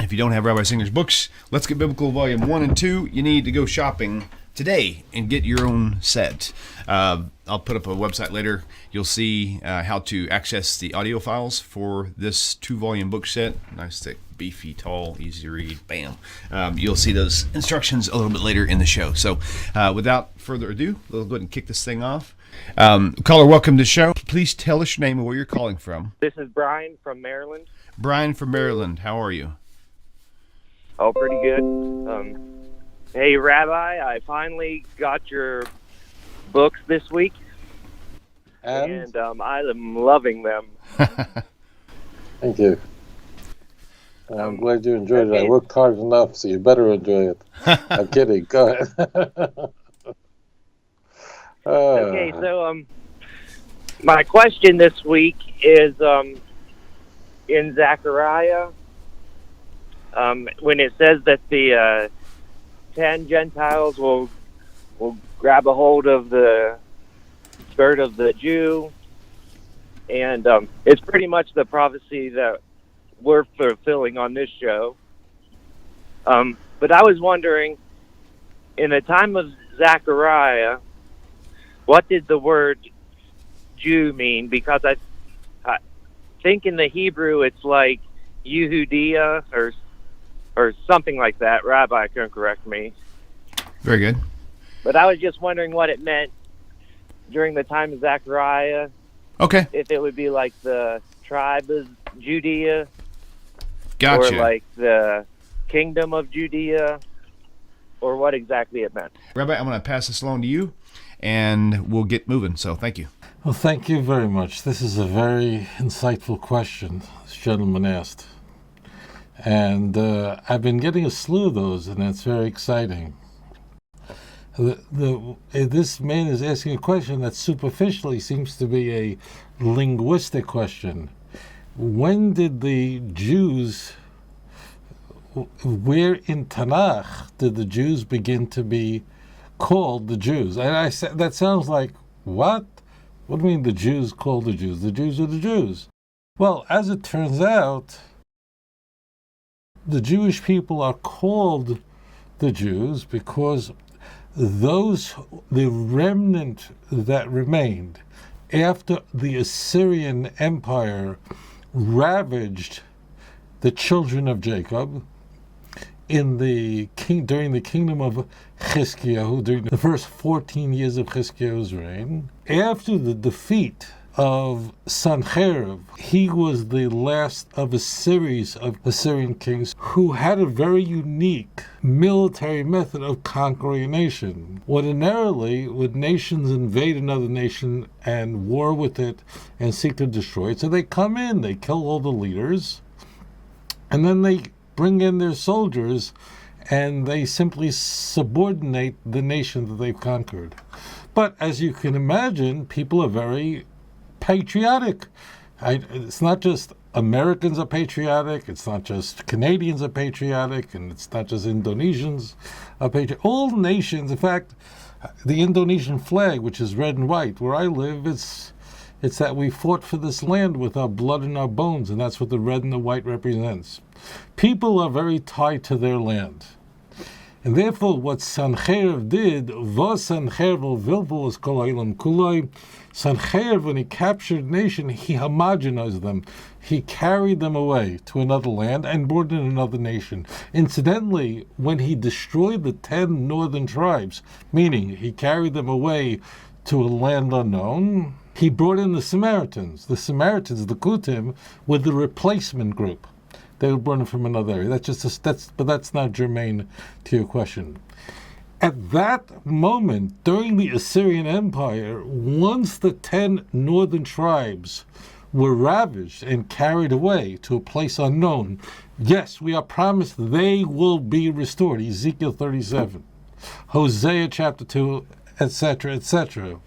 If you don't have Rabbi Singer's books, Let's Get Biblical Volume 1 and 2, you need to go shopping today and get your own set. I'll put up a website later. You'll see how to access the audio files for this 2-volume book set. Nice, thick, beefy, tall, easy to read. Bam. You'll see those instructions a little bit later in the show. So without further ado, we'll go ahead and kick this thing off. Caller, welcome to the show. Please tell us your name and where you're calling from. This is Brian from Maryland. Brian from Maryland. How are you? Oh, pretty good. Hey, Rabbi, I finally got your books this week, and I am loving them. Thank you. I'm glad you enjoyed it. I worked hard enough, so you better enjoy it. I'm kidding. Go ahead. Okay, so my question this week is in Zechariah, when it says that the 10 Gentiles will grab a hold of the skirt of the Jew, and it's pretty much the prophecy that we're fulfilling on this show. But I was wondering, in the time of Zechariah, what did the word Jew mean? Because I think in the Hebrew it's like Yehudia or something like that. Rabbi can correct me. Very good. But I was just wondering what it meant during the time of Zechariah. Okay. If it would be like the tribe of Judea. Gotcha. Or like the kingdom of Judea. Or what exactly it meant. Rabbi, I'm going to pass this along to you, and we'll get moving. So thank you. Well, thank you very much. This is a very insightful question this gentleman asked. And I've been getting a slew of those, and that's very exciting. This man is asking a question that superficially seems to be a linguistic question. When did the Jews, where in Tanakh did the Jews begin to be called the Jews? And I said, that sounds like, what? What do you mean the Jews called the Jews? The Jews are the Jews. Well, as it turns out, the Jewish people are called the Jews because the remnant that remained after the Assyrian Empire ravaged the children of Jacob during the kingdom of Chizkiyahu, during the first 14 years of Chizkiyahu's reign. After the defeat of Sancherib, he was the last of a series of Assyrian kings who had a very unique military method of conquering a nation. Ordinarily, when nations invade another nation and war with it and seek to destroy it, so they come in, they kill all the leaders, and then they bring in their soldiers and they simply subordinate the nation that they've conquered. But as you can imagine, people are very patriotic. It's not just Americans are patriotic, it's not just Canadians are patriotic, and it's not just Indonesians are patriotic. All nations, in fact, the Indonesian flag, which is red and white, where I live, it's that we fought for this land with our blood and our bones, and that's what the red and the white represents. People are very tied to their land. And therefore, what Sancherib did, Sancherib, when he captured a nation, he homogenized them. He carried them away to another land and brought in another nation. Incidentally, when he destroyed the 10 northern tribes, meaning he carried them away to a land unknown, he brought in the Samaritans. The Samaritans, the Kutim, were the replacement group. They were brought in from another area. But that's not germane to your question. At that moment, during the Assyrian Empire, once the 10 northern tribes were ravaged and carried away to a place unknown, yes, we are promised they will be restored. Ezekiel 37, Hosea chapter 2, etc., etc.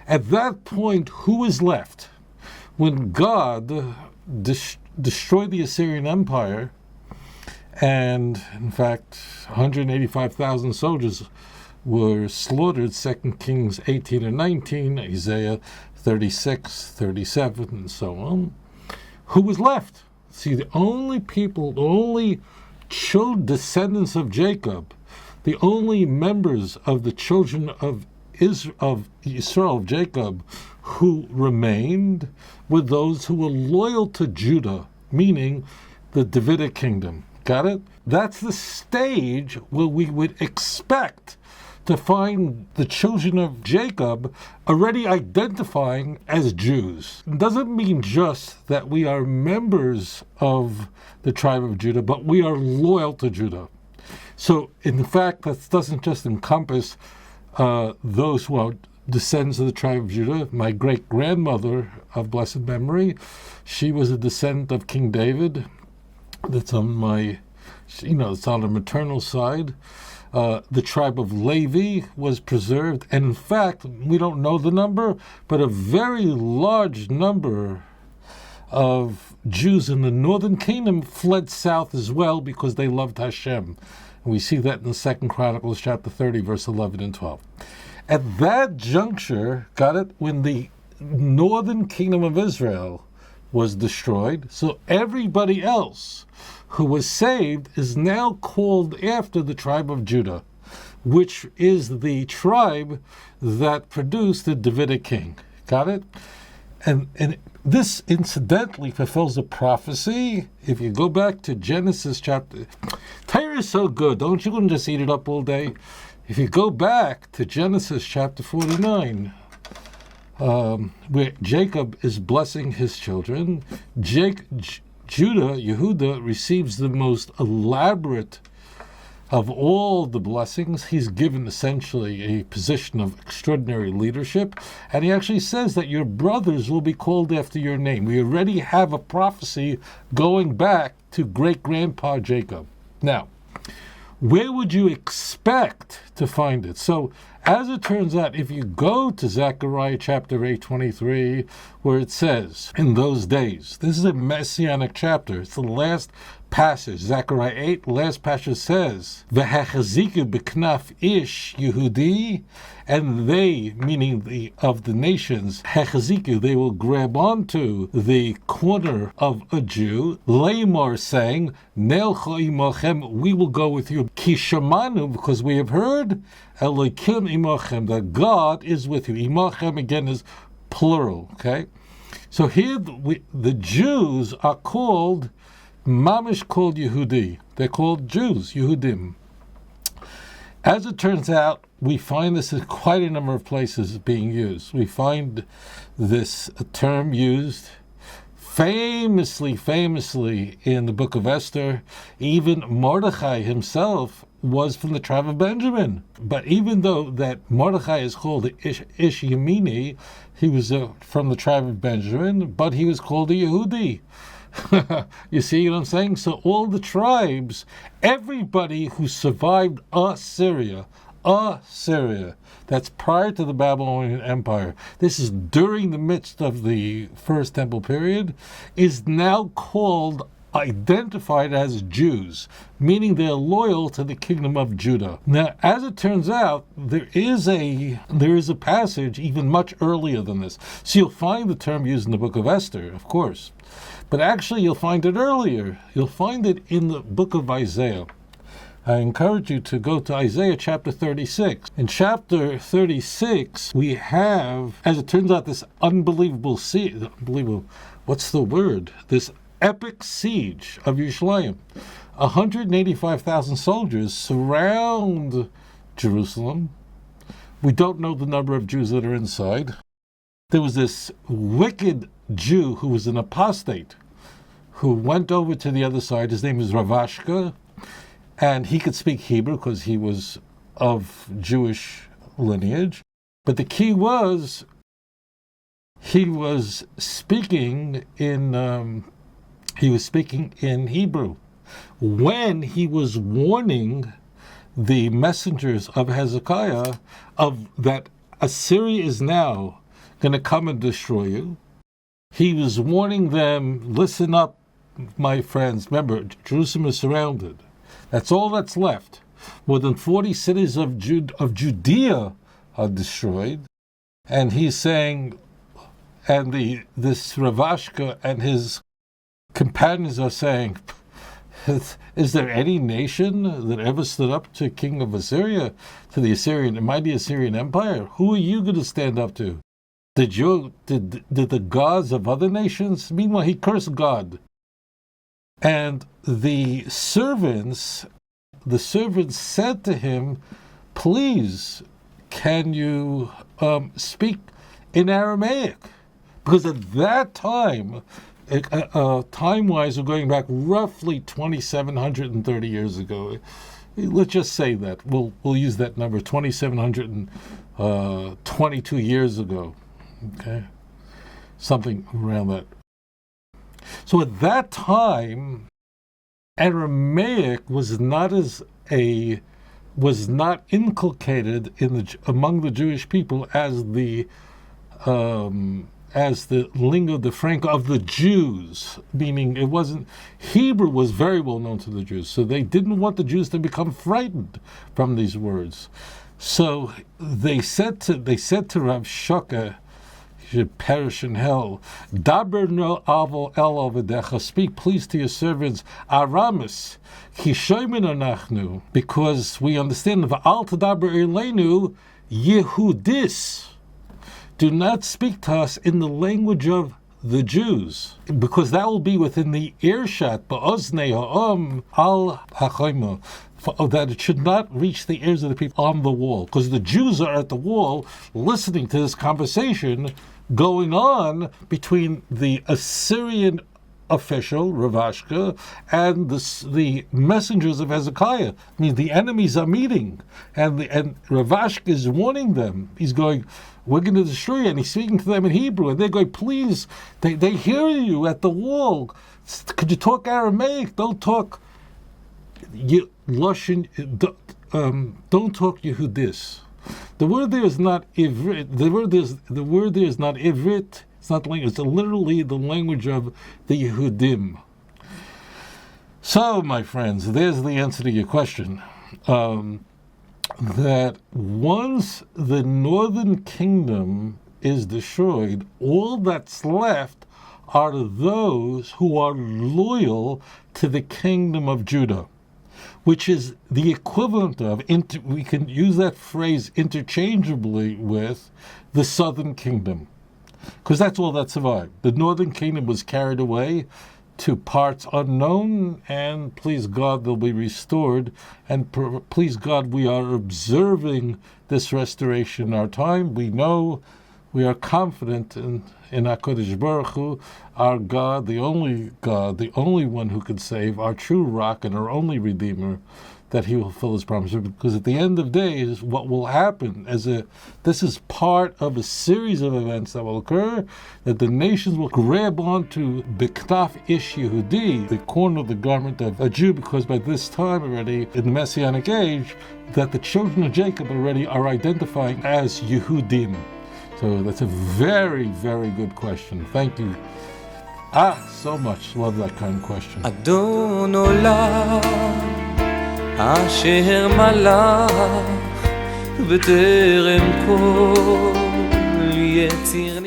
At that point, who is left? When God destroyed the Assyrian Empire, and in fact 185,000 soldiers were slaughtered, 2 Kings 18 and 19, Isaiah 36, 37, and so on. Who was left? See, the only people, the only descendants of Jacob, the only members of the children of Israel, of Jacob, who remained were those who were loyal to Judah, meaning the Davidic kingdom. Got it? That's the stage where we would expect to find the children of Jacob already identifying as Jews. It doesn't mean just that we are members of the tribe of Judah, but we are loyal to Judah. So, in fact, that doesn't just encompass those who are descendants of the tribe of Judah. My great-grandmother of blessed memory, she was a descendant of King David. That's on my, it's on the maternal side. The tribe of Levi was preserved, and in fact, we don't know the number, but a very large number of Jews in the northern kingdom fled south as well because they loved Hashem. And we see that in 2 Chronicles chapter 30, verse 11 and 12. At that juncture, got it, when the northern kingdom of Israel was destroyed, so everybody else who was saved is now called after the tribe of Judah, which is the tribe that produced the Davidic king. Got it? And this incidentally fulfills a prophecy. If you go back to Genesis chapter... Torah is so good, don't you? Wouldn't just eat it up all day. If you go back to Genesis chapter 49, where Jacob is blessing his children, Yehuda receives the most elaborate of all the blessings. He's given essentially a position of extraordinary leadership, and he actually says that your brothers will be called after your name. We already have a prophecy going back to great-grandpa Jacob. Now, where would you expect to find it? So, as it turns out, if you go to Zechariah chapter 8:23, where it says, in those days, this is a Messianic chapter, it's the last passage, Zechariah 8, last passage says, V'hechaziku b'knaf ish Yehudi, and they, meaning of the nations, hechaziku, they will grab onto the corner of a Jew, Lamar saying, Nelcha imachem, we will go with you, Ki shamanu, because we have heard, Elokim imachem, that God is with you. Imachem again is plural, okay? So here the Jews are called, Mamish called Yehudi. They're called Jews, Yehudim. As it turns out, we find this in quite a number of places being used. We find this term used famously in the book of Esther. Even Mordechai himself was from the tribe of Benjamin. But even though that Mordechai is called Ish Yemini, he was from the tribe of Benjamin, but he was called a Yehudi. You see what I'm saying? So all the tribes, everybody who survived Assyria, that's prior to the Babylonian Empire, this is during the midst of the First Temple period, is now called, identified as Jews, meaning they're loyal to the kingdom of Judah. Now, as it turns out, there is a passage even much earlier than this. So you'll find the term used in the book of Esther, of course. But actually, you'll find it earlier. You'll find it in the book of Isaiah. I encourage you to go to Isaiah chapter 36. In chapter 36, we have, as it turns out, this this epic siege of Yerushalayim. 185,000 soldiers surround Jerusalem. We don't know the number of Jews that are inside. There was this wicked Jew who was an apostate who went over to the other side. His name is Ravashka, and he could speak Hebrew because he was of Jewish lineage. But the key was he was speaking in Hebrew when he was warning the messengers of Hezekiah of that Assyria is now going to come and destroy you. He was warning them, listen up, my friends. Remember, Jerusalem is surrounded. That's all that's left. More than 40 cities of Judea are destroyed. And he's saying, and this Ravashka and his companions are saying, is there any nation that ever stood up to King of Assyria, to the mighty Assyrian Empire? Who are you going to stand up to? Did the gods of other nations? Meanwhile, he cursed God. And the servants said to him, please, can you speak in Aramaic? Because at that time, time-wise, we're going back roughly 2,730 years ago. Let's just say that. We'll use that number, 2,722 years ago. Okay? Something around that. So at that time, Aramaic was not inculcated among the Jewish people as the lingua de franca of the Jews, meaning it wasn't. Hebrew was very well known to the Jews, so they didn't want the Jews to become frightened from these words. So they said to Rav Shaka, he should perish in hell. Daber no avo el ovedecha, speak please to your servants Aramis, kishoimin anachnu, because we understand va'al tadaber elenu Yehudis. Do not speak to us in the language of the Jews, because that will be within the earshot, ba'oznei ha'am al ha'chayma, that it should not reach the ears of the people on the wall, because the Jews are at the wall listening to this conversation going on between the Assyrian official, Ravashka, and the messengers of Hezekiah. I mean, the enemies are meeting, and Ravashka is warning them. He's going, we're going to destroy you, and he's speaking to them in Hebrew, and they're going, please, they hear you at the wall. Could you talk Aramaic? Don't talk Russian, don't talk Yehudis. The word there is not Ivrit. The word there is not Ivrit. It's not language. It's literally the language of the Yehudim. So, my friends, there's the answer to your question. That once the northern kingdom is destroyed, all that's left are those who are loyal to the kingdom of Judah, which is the equivalent of, we can use that phrase interchangeably with the southern kingdom, because that's all that survived. The northern kingdom was carried away to parts unknown, and please God, they'll be restored, and please God, we are observing this restoration in our time. We know, we are confident in HaKadosh Baruch Hu, our God, the only one who can save, our true rock and our only Redeemer, that he will fulfill his promises. Because at the end of days, what will happen this is part of a series of events that will occur, that the nations will grab onto B'ktaf Ish Yehudi, the corner of the garment of a Jew, because by this time already, in the Messianic age, that the children of Jacob already are identifying as Yehudim. So that's a very, very good question. Thank you. So much. Love that kind of question. אדון עולם אשר מלך בטרם כל יציר